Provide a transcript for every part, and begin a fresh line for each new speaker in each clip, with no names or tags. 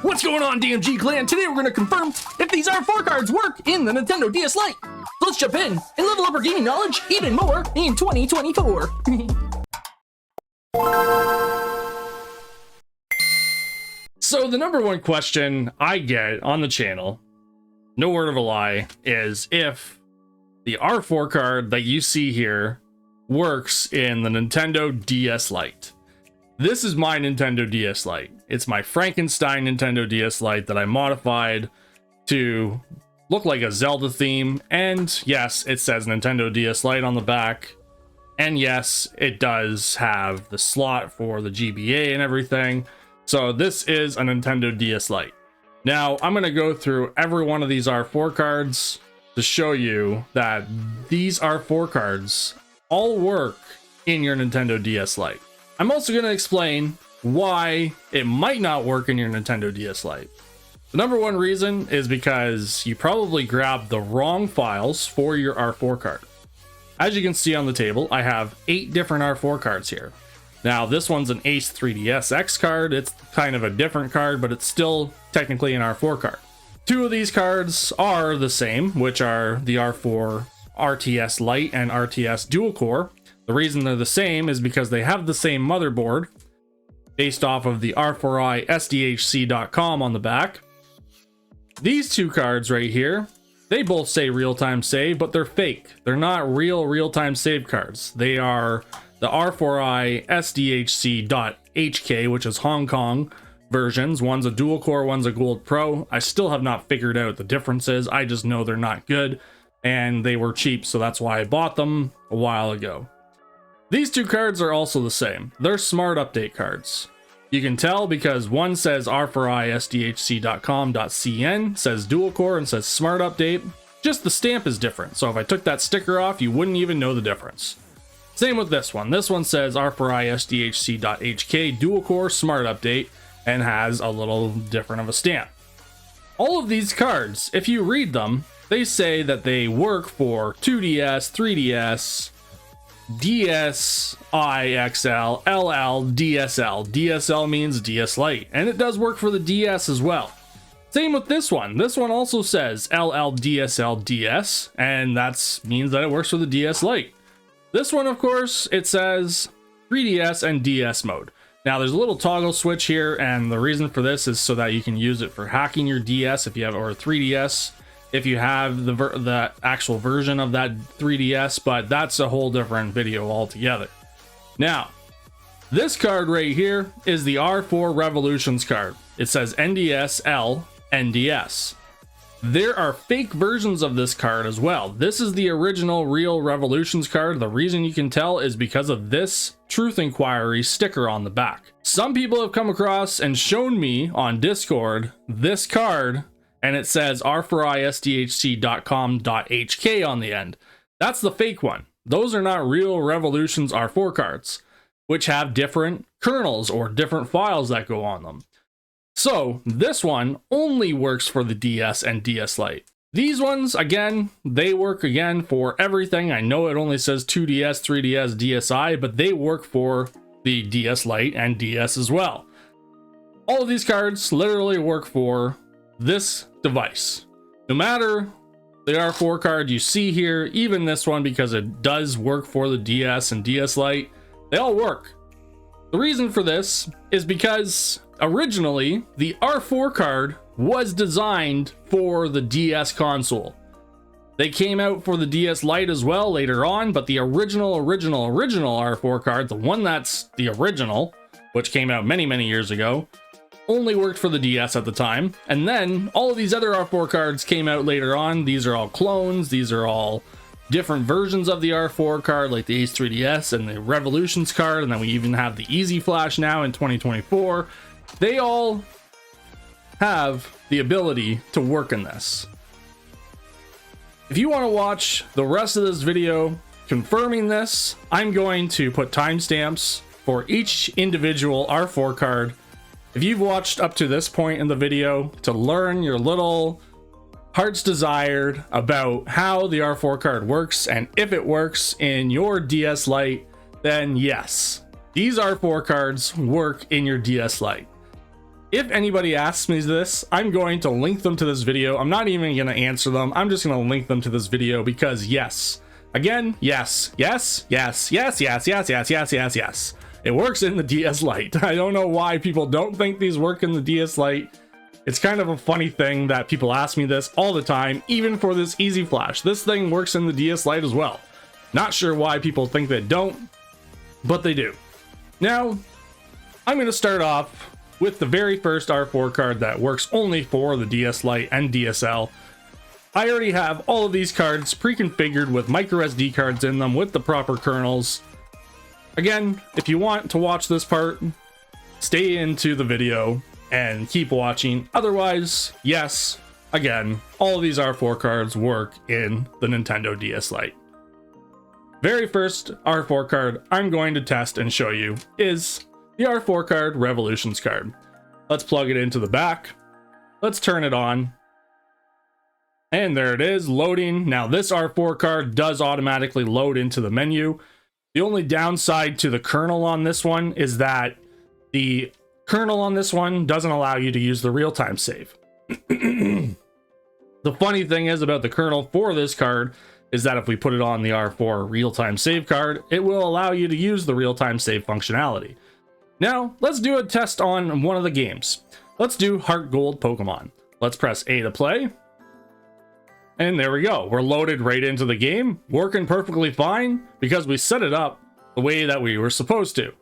What's going on, DMG clan? Today we're going to confirm if these R4 cards work in the Nintendo DS Lite. So let's jump in and level up our gaming knowledge even more in 2024. So the number one question I get on the channel, no word of a lie, is if the R4 card that you see here works in the Nintendo DS Lite. This is my Nintendo DS Lite. It's my Frankenstein Nintendo DS Lite that I modified to look like a Zelda theme. And yes, it says Nintendo DS Lite on the back. And yes, it does have the slot for the GBA and everything. So this is a Nintendo DS Lite. Now, I'm going to go through every one of these R4 cards to show you that these R4 cards all work in your Nintendo DS Lite. I'm also going to explain why it might not work in your Nintendo DS Lite. The number one reason is because you probably grabbed the wrong files for your R4 card. As you can see on the table, I have 8 different R4 cards here. Now, this one's an Ace 3DS X card. It's kind of a different card, but it's still technically an R4 card. 2 of these cards are the same, which are the R4 RTS Lite and RTS Dual Core. The reason they're the same is because they have the same motherboard based off of the R4i SDHC.com on the back. These 2 cards right here, they both say real-time save, but they're fake. They're not real-time save cards. They are the R4i SDHC.HK, which is Hong Kong versions. One's a dual core, one's a Gold Pro. I still have not figured out the differences. I just know they're not good and they were cheap, so that's why I bought them a while ago. These 2 cards are also the same. They're smart update cards. You can tell because one says R4i SDHC.com.cn, says dual core and says smart update. Just the stamp is different. So if I took that sticker off, you wouldn't even know the difference. Same with this one. This one says R4i SDHC.HK dual core smart update and has a little different of a stamp. All of these cards, if you read them, they say that they work for 2DS, 3DS, DSi XL, LL, DSL. DSL means DS Lite, and it does work for the DS as well. Same with this one. This one also says LL, DSL, DS, and that means that it works for the DS Lite. This one, of course, it says 3DS and DS mode. Now, there's a little toggle switch here, and the reason for this is so that you can use it for hacking your DS if you have, or 3DS. If you have the actual version of that 3DS, but that's a whole different video altogether. Now, this card right here is the R4 Revolutions card. It says NDS-L NDS. There are fake versions of this card as well. This is the original real Revolutions card. The reason you can tell is because of this Truth Inquiry sticker on the back. Some people have come across and shown me on Discord this card, and it says R4i SDHC.com.HK on the end. That's the fake one. Those are not real Revolutions R4 cards, which have different kernels or different files that go on them. So this one only works for the DS and DS Lite. These ones, again, they work again for everything. I know it only says 2DS, 3DS, DSi, but they work for the DS Lite and DS as well. All of these cards literally work for this device. No matter the R4 card you see here, even this one, because it does work for the DS and DS Lite, they all work. The reason for this is because originally the R4 card was designed for the DS console. They came out for the DS Lite as well later on, but the original R4 card, the one that's the original, which came out many years ago, only worked for the DS at the time. And then all of these other R4 cards came out later on. These are all clones. These are all different versions of the R4 card, like the Ace 3DS and the Revolutions card. And then we even have the Easy Flash now in 2024. They all have the ability to work in this. If you want to watch the rest of this video confirming this, I'm going to put timestamps for each individual R4 card. If you've watched up to this point in the video to learn your little heart's desired about how the R4 card works and if it works in your DS Lite, then yes, these R4 cards work in your DS Lite. if anybody asks me this, I'm going to link them to this video. I'm not even going to answer them. I'm just going to link them to this video because yes, again, yes, yes, yes, yes, yes, yes, yes, yes, yes, yes. It works in the DS Lite. I don't know why people don't think these work in the DS Lite. It's kind of a funny thing that people ask me this all the time, even for this Easy Flash. This thing works in the DS Lite as well. Not sure why people think they don't, but they do. Now, I'm going to start off with the very first R4 card that works only for the DS Lite and DSL. I already have all of these cards pre-configured with micro SD cards in them with the proper kernels. Again, if you want to watch this part, stay into the video and keep watching. Otherwise, yes, again, all of these R4 cards work in the Nintendo DS Lite. Very first R4 card I'm going to test and show you is the R4 card Revolutions card. Let's plug it into the back. Let's turn it on. And there it is, loading. Now this R4 card does automatically load into the menu. The only downside to the kernel on this one is that the kernel on this one doesn't allow you to use the real-time save. The funny thing is about the kernel for this card is that if we put it on the R4 real-time save card, it will allow you to use the real-time save functionality. Now, let's do a test on one of the games. Let's do Heart Gold Pokemon. Let's press A to play. And there we go. We're loaded right into the game, working perfectly fine because we set it up the way that we were supposed to.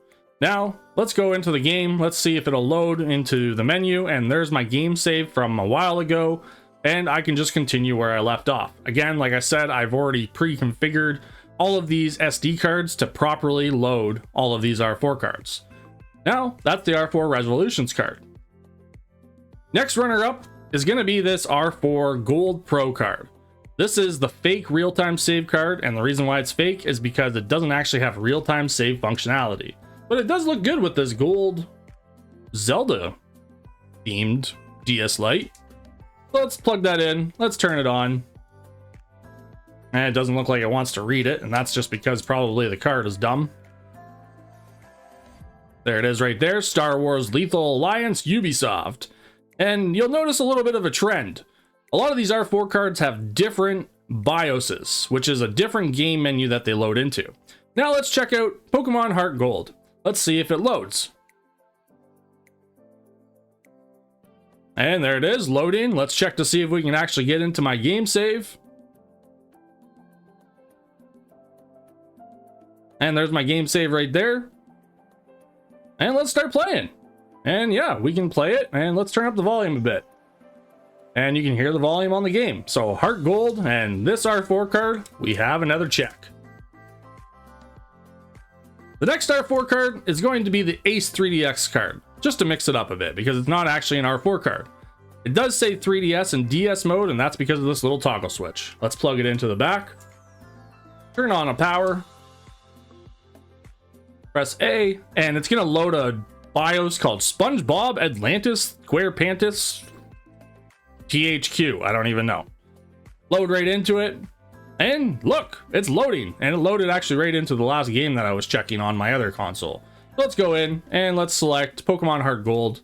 Now, let's go into the game. Let's see if it'll load into the menu. And there's my game save from a while ago. And I can just continue where I left off. Again, like I said, I've already pre-configured all of these SD cards to properly load all of these R4 cards. Now, that's the R4 Revolutions card. Next runner-up is going to be this R4 Gold Pro card. This is the fake real-time save card, and the reason why it's fake is because it doesn't actually have real-time save functionality. But it does look good with this gold Zelda themed DS Lite. Let's plug that in. Let's turn it on. And it doesn't look like it wants to read it, and that's just because probably the card is dumb. There it is right there, Star Wars Lethal Alliance Ubisoft. And you'll notice a little bit of a trend. A lot of these R4 cards have different BIOSes, which is a different game menu that they load into. Now let's check out Pokemon Heart Gold. Let's see if it loads. And there it is, loading. Let's check to see if we can actually get into my game save. And there's my game save right there. And let's start playing. And yeah, we can play it, and let's turn up the volume a bit. And you can hear the volume on the game. So Heart Gold and this R4 card, we have another check. The next R4 card is going to be the Ace 3DX card, just to mix it up a bit, because it's not actually an R4 card. It does say 3DS and DS mode, and that's because of this little toggle switch. Let's plug it into the back. Turn on a power. Press A, and it's going to load a BIOS called SpongeBob Atlantis SquarePantis THQ. I don't even know. Load right into it. And look, it's loading. And it loaded actually right into the last game that I was checking on my other console. Let's go in and let's select Pokemon Heart Gold.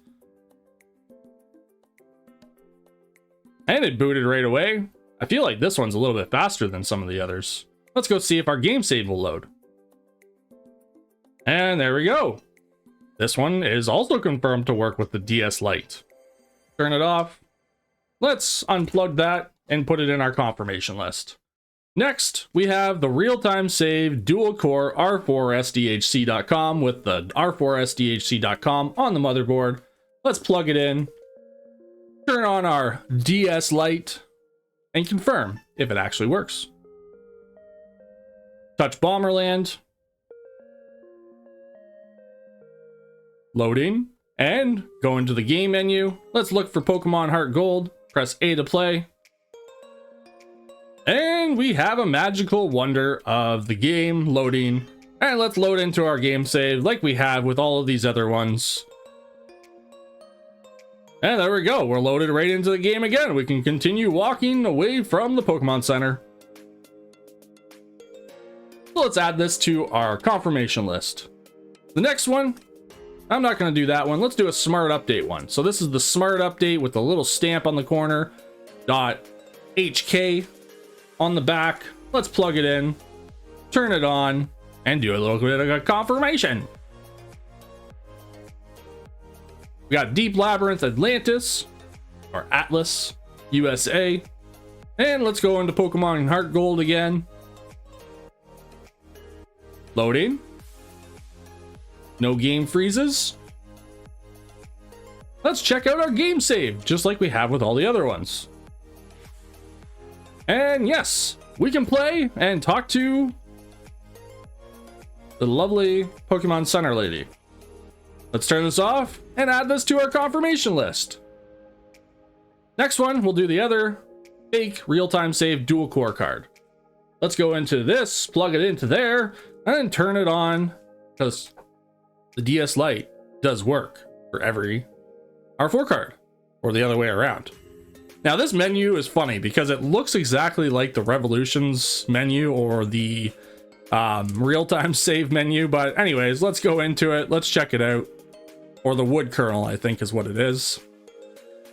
And it booted right away. I feel like this one's a little bit faster than some of the others. Let's go see if our game save will load. And there we go. This one is also confirmed to work with the DS Lite. Turn it off. Let's unplug that and put it in our confirmation list. Next, we have the real-time save dual-core R4SDHC.com with the R4SDHC.com on the motherboard. Let's plug it in, turn on our DS Lite, and confirm if it actually works. Touch Bomberland. Loading. And go into the game menu. Let's look for Pokemon Heart Gold. Press A to play. And we have a magical wonder of the game loading. And let's load into our game save like we have with all of these other ones. And there we go. We're loaded right into the game again. We can continue walking away from the Pokemon Center. So let's add this to our confirmation list. The next one I'm not going to do that one. Let's do a smart update one. So this is the smart update with the little stamp on the corner, .hk on the back. Let's plug it in, turn it on, and do a little bit of a confirmation. We got Deep Labyrinth Atlantis, or Atlas, USA. And let's go into Pokemon Heart Gold again. Loading. No game freezes. Let's check out our game save, just like we have with all the other ones. And yes, we can play and talk to the lovely Pokemon Center lady. Let's turn this off and add this to our confirmation list. Next one, we'll do the other fake real-time save dual core card. Let's go into this, plug it into there, and then turn it on, because the DS Lite does work for every R4 card, or the other way around. Now this menu is funny because it looks exactly like the Revolutions menu or the real-time save menu, but anyways, let's go into it. Let's check it out. Or the wood kernel, I think is what it is.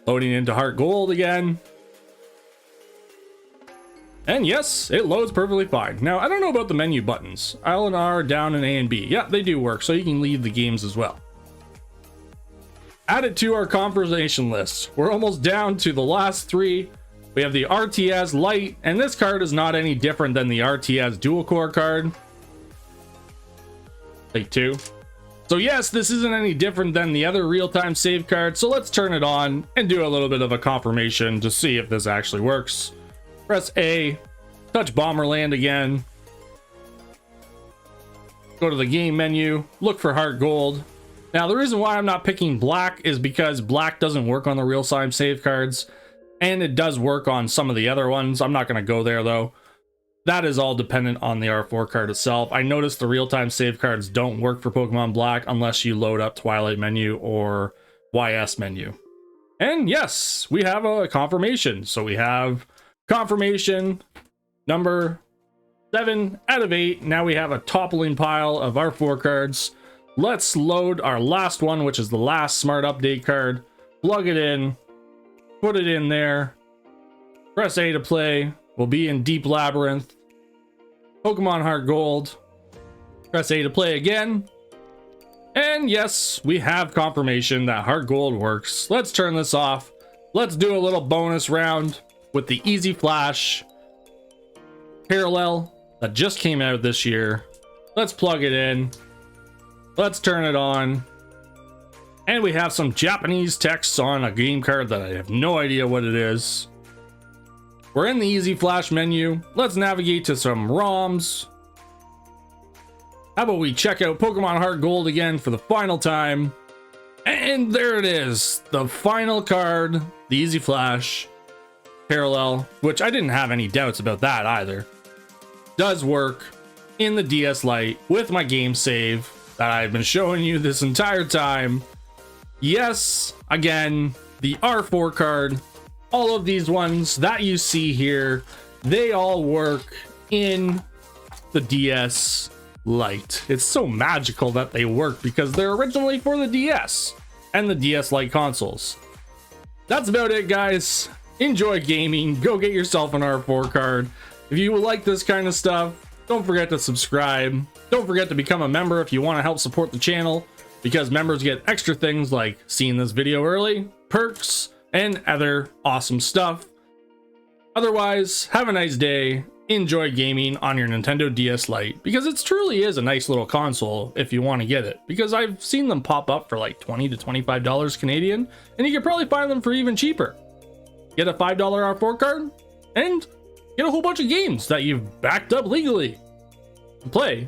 Loading into Heart Gold again. And yes, it loads perfectly fine. Now, I don't know about the menu buttons. L and R, down, and A and B. Yeah, they do work, so you can leave the games as well. Add it to our confirmation list. We're almost down to the last three. We have the RTS Lite, and this card is not any different than the RTS dual core card. Take two. So yes, this isn't any different than the other real-time save card, so let's turn it on and do a little bit of a confirmation to see if this actually works. Press A, touch Bomberland again. Go to the game menu, look for Heart Gold. Now the reason why I'm not picking black is because black doesn't work on the real-time save cards, and it does work on some of the other ones. I'm not going to go there though. That is all dependent on the R4 card itself. I noticed the real-time save cards don't work for Pokemon Black unless you load up Twilight menu or YS menu. And yes, we have a confirmation. So we have confirmation number 7 out of 8. Now we have a toppling pile of R4 cards. Let's load our last one, which is the last smart update card. Plug it in, put it in there, press A to play. We'll be in Deep Labyrinth. Pokemon Heart Gold. Press A to play again. And yes, we have confirmation that Heart Gold works. Let's turn this off. Let's do a little bonus round with the Easy Flash Parallel that just came out this year. Let's plug it in. Let's turn it on. And we have some Japanese text on a game card that I have no idea what it is. We're in the Easy Flash menu. Let's navigate to some ROMs. How about we check out Pokemon Heart Gold again for the final time. And there it is. The final card, the Easy Flash Parallel, which I didn't have any doubts about that either. Does work in the DS Lite with my game save that I've been showing you this entire time. Yes, again, the R4 card. All of these ones that you see here, they all work in the DS Lite. It's so magical that they work because they're originally for the DS and the DS Lite consoles. That's about it, guys. Enjoy gaming. Go get yourself an R4 card. If you like this kind of stuff, don't forget to subscribe. Don't forget to become a member if you want to help support the channel, because members get extra things like seeing this video early, perks, and other awesome stuff. Otherwise, have a nice day. Enjoy gaming on your Nintendo DS Lite, because it truly is a nice little console if you want to get it, because I've seen them pop up for like $20 to $25 Canadian, and you can probably find them for even cheaper. Get a $5 R4 card and get a whole bunch of games that you've backed up legally to play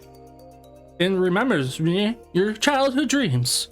and remembers your childhood dreams.